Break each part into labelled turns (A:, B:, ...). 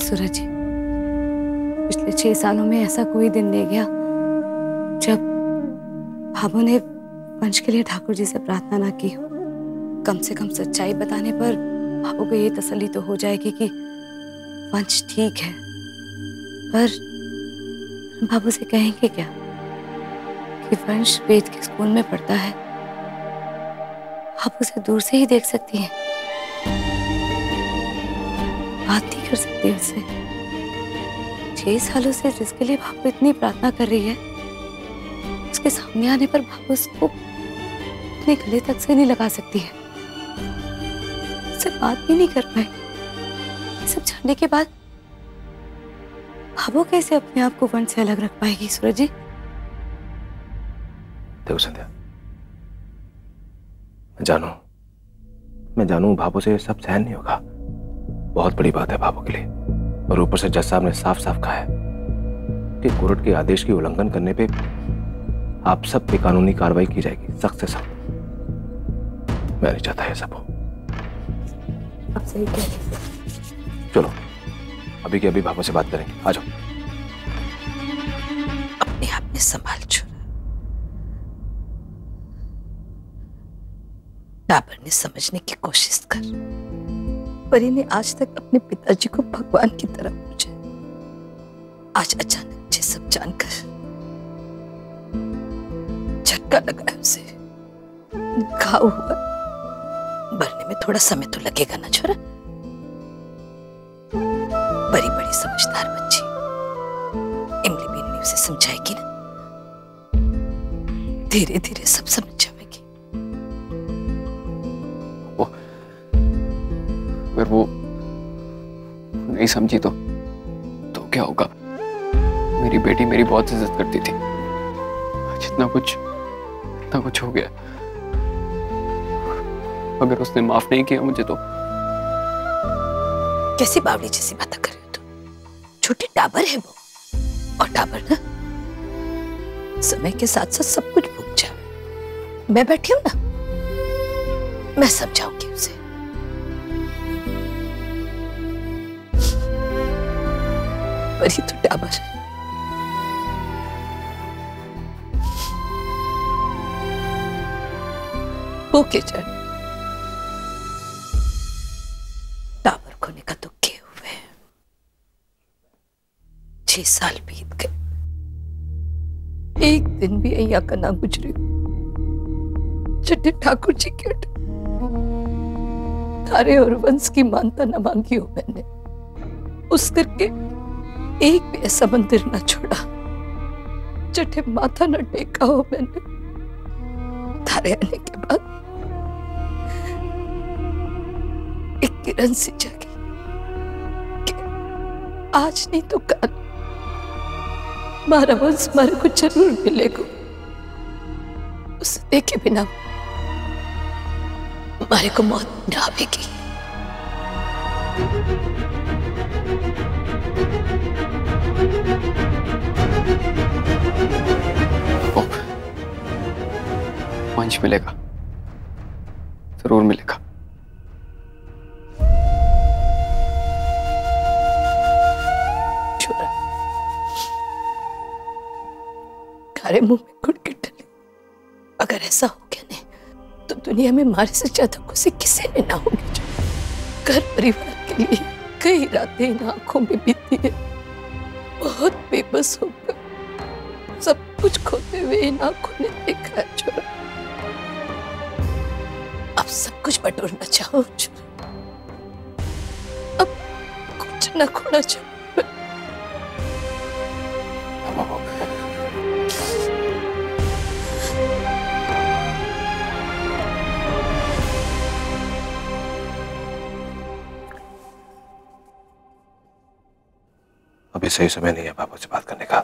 A: सूरज जी, पिछले 6 सालों में ऐसा कोई दिन नहीं गया जब भाभो ने वंश के लिए ठाकुर जी से प्रार्थना ना की हो। कम से कम सच्चाई बताने पर भाभो को ये तसल्ली तो हो जाएगी कि वंश ठीक है। पर भाभो से कहेंगे क्या कि वंश वेद के स्कूल में पढ़ता है? आप उसे दूर से ही देख सकती हैं, बात नहीं कर सकती उससे। 6 सालों से जिसके लिए भाभो इतनी प्रार्थना कर रही है, उसके सामने आने पर भाभो उसको अपने गले तक से नहीं लगा सकती है, उससे बात भी नहीं कर पाए। ये सब जानने के बाद भाभो कैसे अपने आप को वंश से अलग रख पाएगी सूरज जी?
B: देखो संध्या, मैं जानू भाभो से सब सहन नहीं होगा। बहुत बड़ी बात है भाभो के लिए। और ऊपर से जज साहब ने साफ साफ कहा है कि कोर्ट के आदेश की उल्लंघन करने पे आप सब पे कानूनी कार्रवाई की जाएगी, सख्त से सख्त। मैं नहीं चाहता है सब हो।
A: अब सही कह रही हैं।
B: चलो अभी के अभी भाभो से बात करेंगे, आ जाओ।
C: अपने आप में संभाल छोड़ा। डाबर ने समझने की कोशिश कर, परी ने आज तक अपने पिताजी को भगवान की तरह पूजा। आज अचानक ये सब जानकर झटका लगा है उसे। घाव हुआ, भरने में थोड़ा समय तो लगेगा ना छोरा। परी बड़ी समझदार बच्ची, इमली भी उसे समझाएगी ना, धीरे धीरे सब समझ जाएगी।
D: अगर वो नहीं समझी तो क्या होगा? मेरी बेटी मेरी बहुत इज्जत करती थी, आज इतना कुछ हो गया। अगर उसने माफ नहीं किया मुझे तो।
C: कैसी बावली जैसी बातें कर रहे हो तुम? छोटी डाबर है वो, और डाबर ना समय के साथ साथ सब कुछ भूल जाए। मैं बैठी हूं ना, मैं समझाऊंगी उसे। परी तो डाबर है। ओके जान, डाबर खोने का दुख किए हुए 6 साल बीत गए, एक दिन भी अय्या का ना गुजरे। छठे ठाकुर जी के तारे और वंश की मानता न मांगी हो मैंने। उस करके एक भी ऐसा मंदिर ना छोड़ा, छठे माथा न टेका हो मैंने। तारे आने के बाद एक किरण सी जागी कि आज नहीं तो कल हमारा वंश हमारे को जरूर मिलेगा। उसे देखे बिना हमारे को मौत न आवेगी।
D: वंश मिलेगा, जरूर मिलेगा।
C: छोरा, खारे मुंह में गुड़ की डली। अगर ऐसा हो गया नहीं तो दुनिया में हमारे से ज्यादा खुशी किसी ने ना होगी। घर परिवार के लिए कई रातें इन आंखों में बीती है। बहुत बेबस होकर सब कुछ खोते हुए इन आंखों ने देखा है छोरा। अब सब कुछ बटोरना चाहो छोरा, अब कुछ न खोना चाहो।
B: अभी सही समय नहीं है पापा से बात करने का।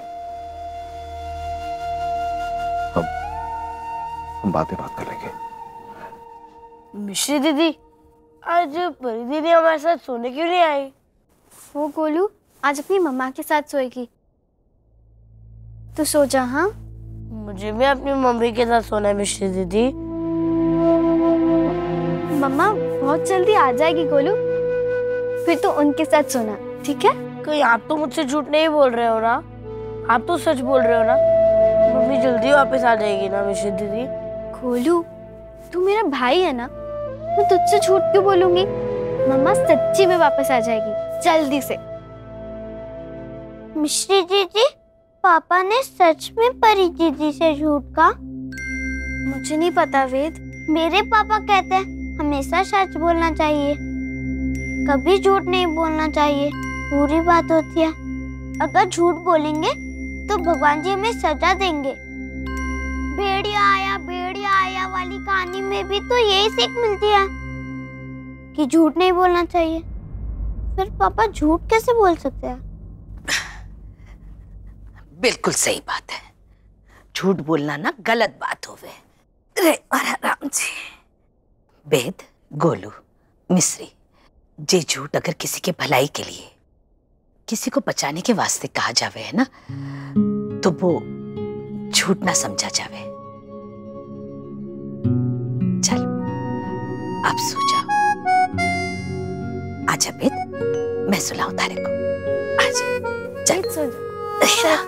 B: हम बाद में बात कर लेंगे।
E: मिश्री दीदी, आज परी दीदी हमारे साथ सोने क्यों नहीं आई?
F: वो गोलू आज अपनी मम्मा के साथ सोएगी, तो सो जा। हाँ,
E: मुझे भी अपनी मम्मी के साथ सोना है मिश्री दीदी।
F: मम्मा बहुत जल्दी आ जाएगी गोलू, फिर तो उनके साथ सोना, ठीक है?
E: कहीं आप तो मुझसे झूठ नहीं बोल रहे हो ना? आप तो सच बोल रहे हो ना? मम्मी जल्दी वापस आ जाएगी ना मिश्री दीदी?
F: गोलू, तू मेरा भाई है ना, मैं तुझसे झूठ क्यों बोलूंगी? मम्मा सच्ची में वापस आ जाएगी जल्दी से।
G: मिश्री दीदी, पापा ने सच में परी दीदी से झूठ कहा?
F: मुझे नहीं पता वेद।
G: मेरे पापा कहते हैं हमेशा सच बोलना चाहिए, कभी झूठ नहीं बोलना चाहिए, पूरी बात होती है। अगर झूठ बोलेंगे तो भगवान जी हमें सजा देंगे। भेड़िया आया वाली कहानी में भी तो यही सीख मिलती है कि झूठ नहीं बोलना चाहिए। फिर पापा झूठ कैसे बोल सकते हैं?
C: बिल्कुल सही बात है, झूठ बोलना ना गलत बात होवे। रे राम जी, वेद, गोलू, मिश्री, जे झूठ अगर किसी के भलाई के लिए, किसी को बचाने के वास्ते कहा जावे है ना, तो वो झूठ ना समझा जावे। चल अब सो जाओ। आजा वेद, मैं सुलाऊं तारे को। आजा चल
F: सो जा।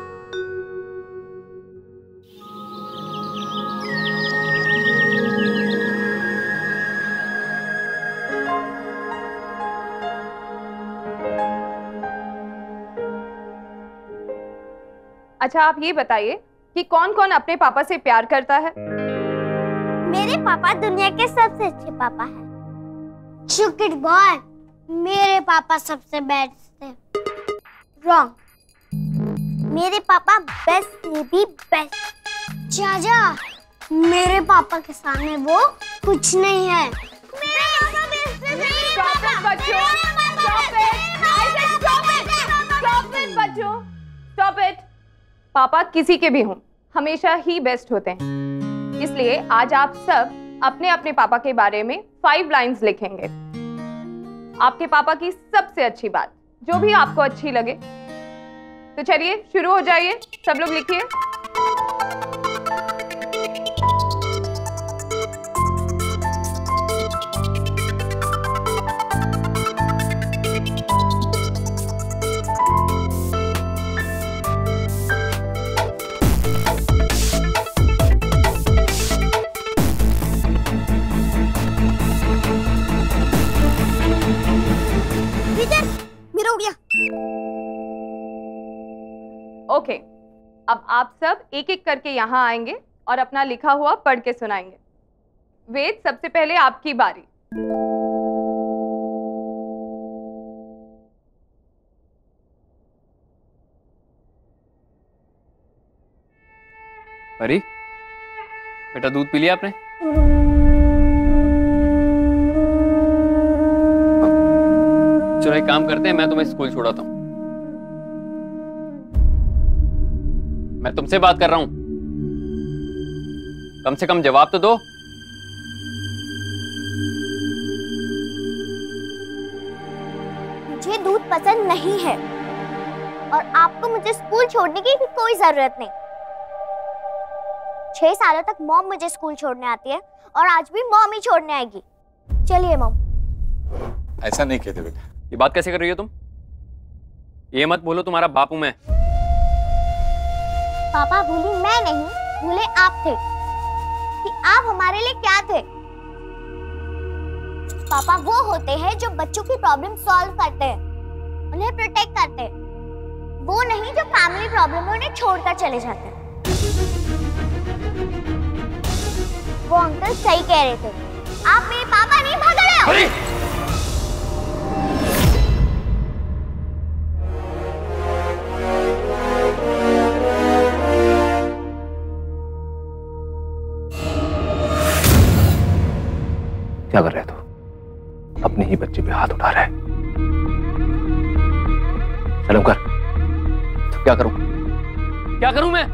H: अच्छा, आप ये बताइए कि कौन कौन अपने पापा से प्यार करता है?
G: मेरे पापा दुनिया के सबसे अच्छे पापा हैं। चुकिट बॉय, मेरे पापा सबसे बेस्ट थे। रॉन्ग, मेरे पापा बेस्ट से भी बेस्ट। चाचा, मेरे पापा के सामने वो कुछ नहीं है। मेरे पापा बेस्ट से नहीं।
H: Stop it, बच्चों! Stop it! I said stop it! Stop it, बच्चों! Stop it! पापा किसी के भी हों, हमेशा ही बेस्ट होते हैं। इसलिए आज आप सब अपने अपने पापा के बारे में 5 लाइन्स लिखेंगे। आपके पापा की सबसे अच्छी बात, जो भी आपको अच्छी लगे। तो चलिए शुरू हो जाइए, सब लोग लिखिए। ओके, अब आप सब एक एक करके यहाँ आएंगे और अपना लिखा हुआ पढ़ के सुनाएंगे। वेद, सबसे पहले आपकी बारी।
D: परी, बेटा दूध पी लिया आपने? चलो एक काम करते हैं, मैं तुम्हें स्कूल छोड़ाता हूँ। मैं तुमसे बात कर रहा हूं, कम से कम जवाब तो दो।
G: मुझे दूध पसंद नहीं है और आपको मुझे स्कूल छोड़ने की भी कोई जरूरत नहीं। 6 सालों तक मॉम मुझे स्कूल छोड़ने आती है और आज भी मॉम ही छोड़ने आएगी। चलिए मॉम।
I: ऐसा नहीं कहते बेटा।
D: ये बात कैसे कर रही हो तुम? ये मत बोलो तुम्हारा बाप हूं मैं।
G: पापा, भूली मैं नहीं, भूले आप थे कि आप हमारे लिए क्या थे। पापा वो होते हैं जो बच्चों की प्रॉब्लम सॉल्व करते हैं, उन्हें प्रोटेक्ट करते हैं। वो नहीं जो फैमिली प्रॉब्लम में उन्हें छोड़कर चले जाते हैं। वो अंकल सही कह रहे थे, आप मेरे पापा नहीं, भाग जाओ।
B: क्या कर रहे तू? अपने ही बच्चे पे हाथ उठा रहा है। शर्म कर।
D: तो क्या करूं? क्या करूं मैं?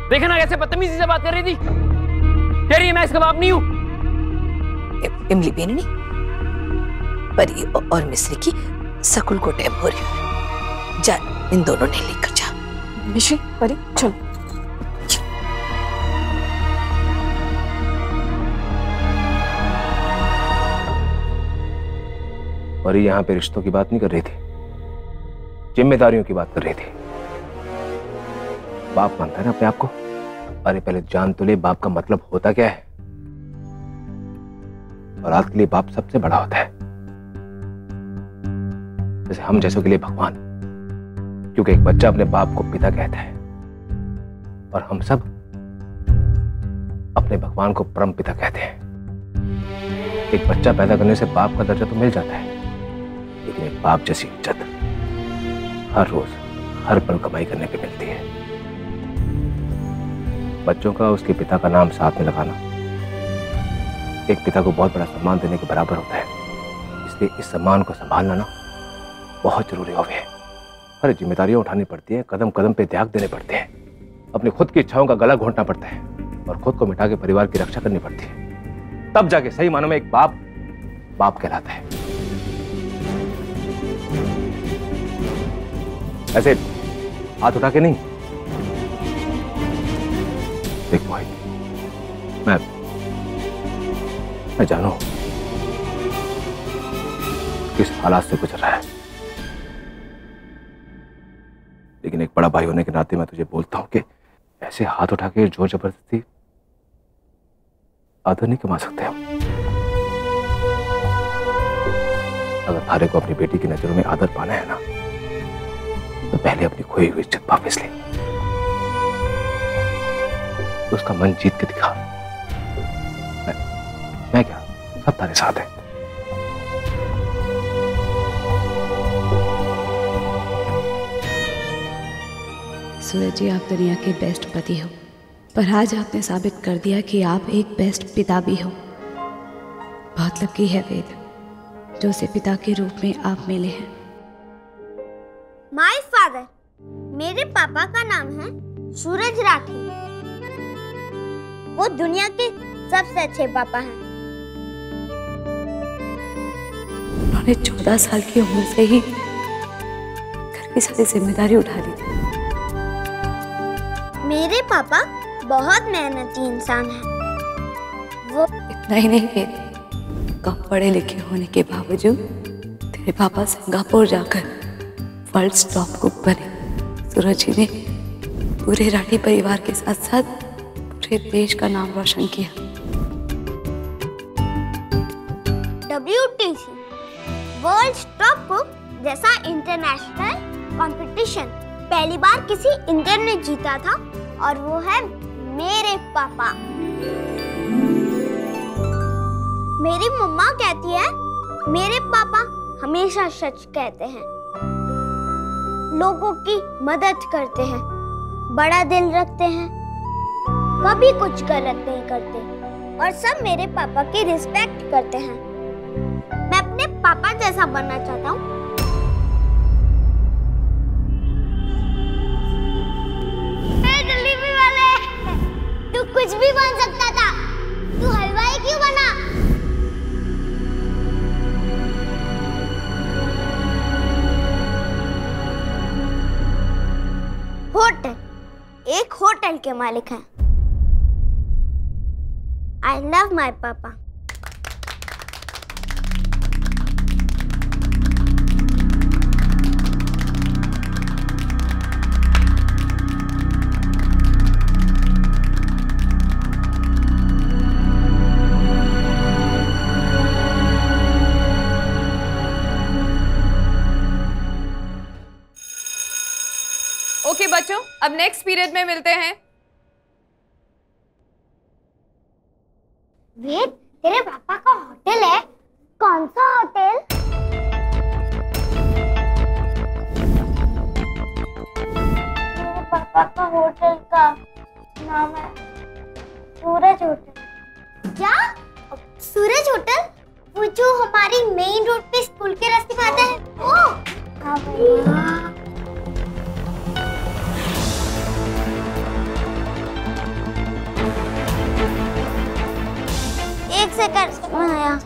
D: देखे ना कैसे बदतमीजी से बात कर रही थी। कह रही है मैं इसका बाप नहीं हूं।
C: इमली बेननी, परी और मिश्री की स्कूल को टाइम हो रही है। जा इन दोनों ने लेकर जा।
A: मिश्री, परी, चलो।
B: और यहाँ पे रिश्तों की बात नहीं कर रही थी, जिम्मेदारियों की बात कर रही थी। बाप मानता है ना अपने आप को? अरे पहले जान तो ले बाप का मतलब होता क्या है। औलाद के लिए बाप सबसे बड़ा होता है, जैसे हम जैसों के लिए भगवान, क्योंकि एक बच्चा अपने बाप को पिता कहता है और हम सब अपने भगवान को परम पिता कहते हैं। एक बच्चा पैदा करने से बाप का दर्जा तो मिल जाता है, लेकिन एक बाप जैसी इज्जत हर रोज हर पल कमाई करने पे मिलती है। बच्चों का उसके पिता का नाम साथ में लगाना एक पिता को बहुत बड़ा सम्मान देने के बराबर होता है। इसलिए इस सम्मान को संभालना ना बहुत जरूरी हो गया है। हर जिम्मेदारियां उठानी पड़ती है, कदम कदम पे त्याग देने पड़ते हैं, अपनी खुद की इच्छाओं का गला घोंटना पड़ता है और खुद को मिटा के परिवार की रक्षा करनी पड़ती है। तब जाके सही मानों में एक बाप बाप कहलाता है। ऐसे हाथ उठा के नहीं। देख भाई, मैं जानू किस हालात से गुजर रहा है, लेकिन एक बड़ा भाई होने के नाते मैं तुझे बोलता हूं कि ऐसे हाथ उठा के जोर जबरदस्ती आदर नहीं कमा सकते हम। अगर थारे को अपनी बेटी की नजरों में आदर पाना है ना, तो पहले अपनी खोई हुई इज्जत वापस ले, तो उसका मन जीत के दिखा। मैं क्या, सब तारे साथ है।
A: सूरज जी, आप दुनिया के बेस्ट पति हो, पर आज आपने साबित कर दिया कि आप एक बेस्ट पिता भी हो। बहुत लकी है वेद, जो उसे पिता के रूप में आप मिले हैं।
G: माय फादर, मेरे पापा का नाम है सूरज राठी। वो दुनिया के सबसे अच्छे पापा हैं।
A: उन्होंने 14 साल की उम्र से ही घर की सारी जिम्मेदारी उठा ली थी।
G: मेरे पापा बहुत मेहनती इंसान हैं। वो
A: इतना ही नहीं वेद, कम पढ़े लिखे होने के बावजूद तेरे पापा सिंगापुर जाकर वर्ल्ड टॉप कुक बने। सूरज जी ने पूरे राठी परिवार के साथ साथ पूरे देश का नाम रोशन किया।
G: WTC वर्ल्ड टॉप कुक जैसा इंटरनेशनल कंपटीशन पहली बार किसी इंडियन ने जीता था, और वो है मेरे पापा। मेरी मम्मा कहती है मेरे पापा हमेशा सच कहते हैं, लोगों की मदद करते हैं, बड़ा दिल रखते हैं, कभी कुछ गलत नहीं करते, और सब मेरे पापा की रिस्पेक्ट करते हैं। मैं अपने पापा जैसा बनना चाहता हूँ। डिलीवरी वाले, तू कुछ भी बन सकता था, तू हलवाई क्यों बना? होटल, एक होटल के मालिक हैं। I love my पापा।
H: ओके बच्चों, अब नेक्स्ट पीरियड में मिलते हैं।
G: वेद, तेरे पापा का होटल है? कौन सा होटल? मेरे पापा का होटल का नाम है सूरज होटल। क्या? सूरज होटल? वो जो हमारी मेन रोड पे स्कूल के रास्ते में आता है वो? हाँ भैया। एक सेकंड में आया।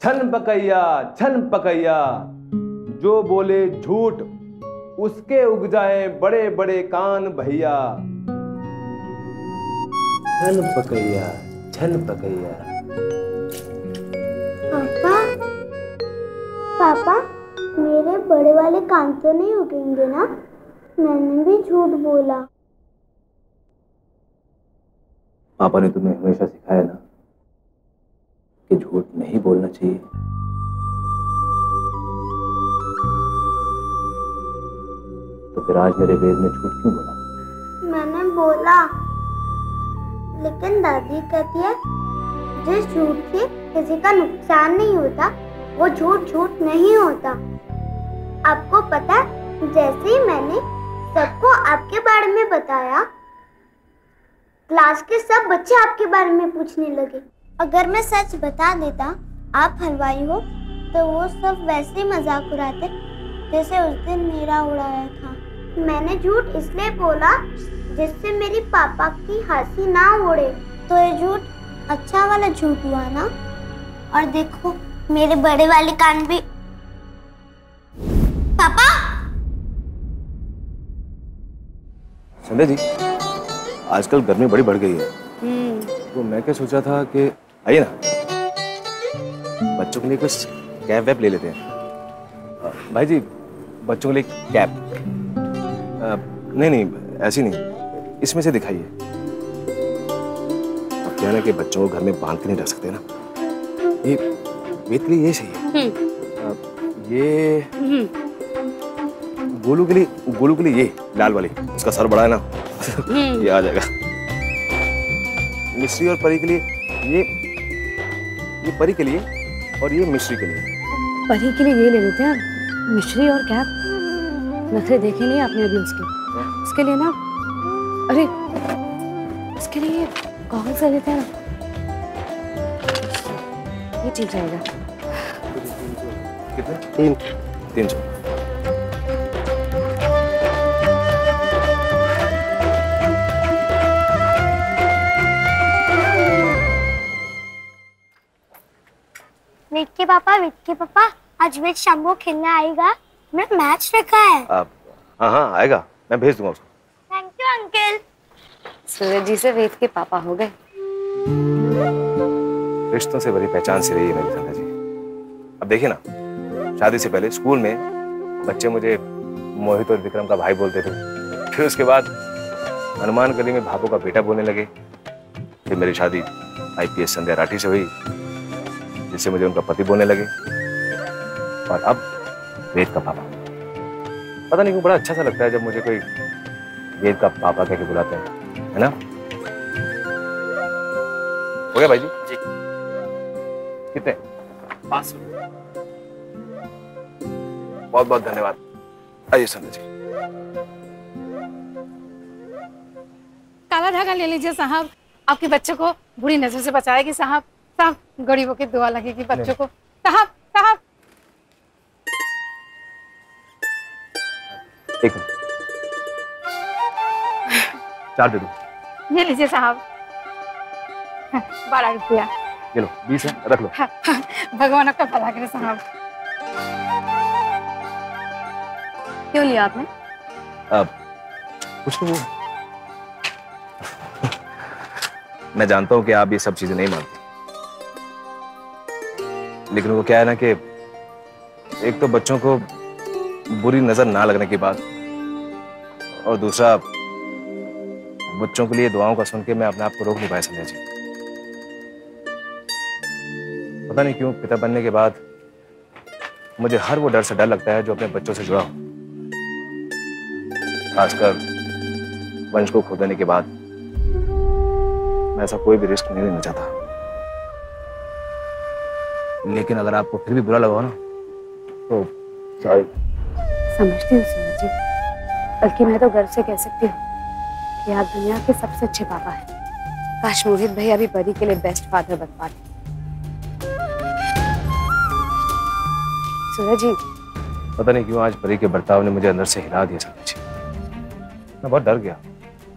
B: छन पकैया, जो बोले झूठ उसके उग जाए बड़े बड़े कान भैया। छन पकैया, छन पकैया।
G: पापा, पापा, मेरे बड़े वाले कान तो नहीं उगेंगे ना? मैंने भी झूठ बोला।
B: पापा ने तुम्हें हमेशा सिखाया ना कि झूठ नहीं बोलना चाहिए। तो फिर आज मेरे वेद में झूठ क्यों बोला?
G: मैंने बोला, लेकिन दादी कहती है जिस झूठ से किसी का नुकसान नहीं होता वो झूठ झूठ नहीं होता। आपको पता है, जैसे ही मैंने सबको आपके बारे में बताया, क्लास के सब बच्चे आपके बारे में पूछने लगे। अगर मैं सच बता देता आप हलवाई हो, तो वो सब वैसे ही मजाक उड़ाते जैसे उस दिन मेरा उड़ाया था। मैंने झूठ इसलिए बोला जिससे मेरी पापा की हंसी ना उड़े। तो ये झूठ अच्छा वाला झूठ हुआ ना? और देखो मेरे बड़े वाले कान भी। पापा,
B: संध्या जी, आजकल गर्मी बड़ी बढ़ गई है। तो मैं क्या सोचा था कि आइए ना, बच्चों के लिए कुछ कैप वैप ले लेते हैं। भाई जी, बच्चों के लिए कैप। नहीं नहीं, ऐसी नहीं, इसमें से दिखाइए। अब क्या है ना कि बच्चों को घर में बांध के नहीं रख सकते ना। ये वेद के लिए ये सही है। ये गोलू के लिए ये लाल वाली, उसका सर बड़ा है ना। ये आ जाएगा। मिश्री और परी के लिए ये परी के लिए, और ये मिश्री के लिए।
A: परी के लिए ये ले लेते हैं, मिश्री और कैप। नखरे देखे नहीं आपने अभी उसके लिए ना। अरे इसके लिए कौन सा लेते हैं? ये ठीक रहेगा।
B: कितने? 300।
G: वेद के पापा, आज वेद शाम को खेलने आएगा। मैं मैच रखा है।
B: हाँ आएगा, मैं भेज दूंगा उसको।
G: Thank you uncle.
A: Suraj ji से वेद के पापा हो गए।
B: रिश्तों से बड़ी पहचान सी रही है मेरी संध्या जी। अब देखिए ना, शादी से पहले स्कूल में बच्चे मुझे मोहित और विक्रम का भाई बोलते थे। फिर उसके बाद हनुमान गली में भाभो का बेटा बोलने लगे। फिर मेरी शादी IPS संध्या राठी से हुई, जिससे मुझे उनका पति बोलने लगे। और अब वेद का पापा। पता नहीं क्यों बड़ा अच्छा सा लगता है जब मुझे कोई वेद का पापा कह के बुलाते हैं, है ना? हो गया भाई जी?
D: जी।
B: कितने?
D: 500।
B: बहुत बहुत धन्यवाद। आइए संध्या जी।
J: काला धागा ले लीजिए साहब, आपके बच्चों को बुरी नजर से बचाएगी साहब। साहब, गरीबों की दुआ लगेगी बच्चों को। साहब साहब,
B: एक मिनट, 4 दे दो।
J: ये लीजिए साहब, 12 रुपया।
B: ये लो, 20 है, रख लो।
J: भगवान आपका भला करे साहब।
A: क्यों लिया आपने?
B: कुछ तो मैं जानता हूं कि आप ये सब चीजें नहीं मानती, लेकिन वो क्या है ना कि एक तो बच्चों को बुरी नजर ना लगने की बात, और दूसरा बच्चों के लिए दुआओं का सुन के मैं अपने आप को रोक नहीं पाया संध्या जी। पता नहीं क्यों पिता बनने के बाद मुझे हर वो डर से डर लगता है जो अपने बच्चों से जुड़ा हो। खासकर वंश को खो देने के बाद मैं ऐसा कोई भी रिस्क नहीं लेना चाहता। लेकिन अगर आपको फिर भी बुरा लगा ना तो सॉरी।
A: समझती हूँ सूरज जी, बल्कि मैं तो गर्व से कह सकती हूँ कि आप दुनिया के सबसे अच्छे पापा हैं। काश मोहित भैया भी परी के लिए बेस्ट फादर बन पाते। सूरज जी,
B: पता नहीं क्यों आज परी के बर्ताव ने मुझे अंदर से हिला दिया संध्या जी। मैं बहुत डर गया।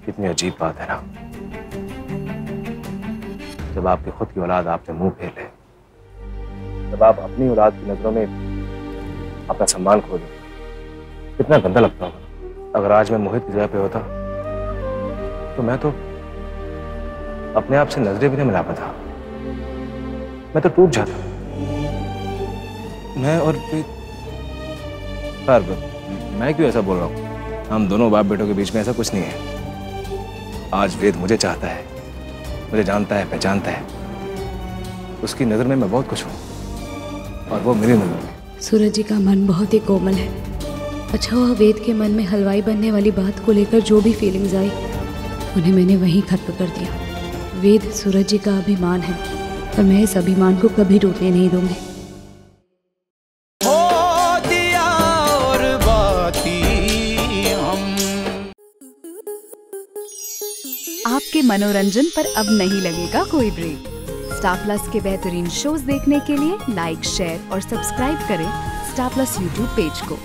B: कितनी अजीब बात है ना, जब आपकी खुद की औलाद आपसे मुंह फेर ले जब आप अपनी औलाद की नजरों में अपना सम्मान खो दें, कितना गंदा लगता होगा। अगर आज मैं मोहित की जगह पे होता तो मैं तो अपने आप से नजरें भी नहीं मिला पाता, मैं तो टूट जाता। मैं और मैं क्यों ऐसा बोल रहा हूँ? हम दोनों बाप बेटों के बीच में ऐसा कुछ नहीं है। आज वेद मुझे चाहता है, मुझे जानता है, पहचानता है। उसकी नजर में मैं बहुत कुछ हूँ और वो मेरी नजर में।
A: सूरज जी का मन बहुत ही कोमल है। अच्छा हुआ वेद के मन में हलवाई बनने वाली बात को लेकर जो भी फीलिंग्स आई उन्हें मैंने वहीं खत्म कर दिया। वेद सूरज जी का अभिमान है और मैं इस अभिमान को कभी टूटने नहीं दूंगी।
K: आपके मनोरंजन पर अब नहीं लगेगा कोई ब्रेक। स्टार प्लस के बेहतरीन शोज देखने के लिए लाइक, शेयर और सब्सक्राइब करें स्टार प्लस यूट्यूब पेज को।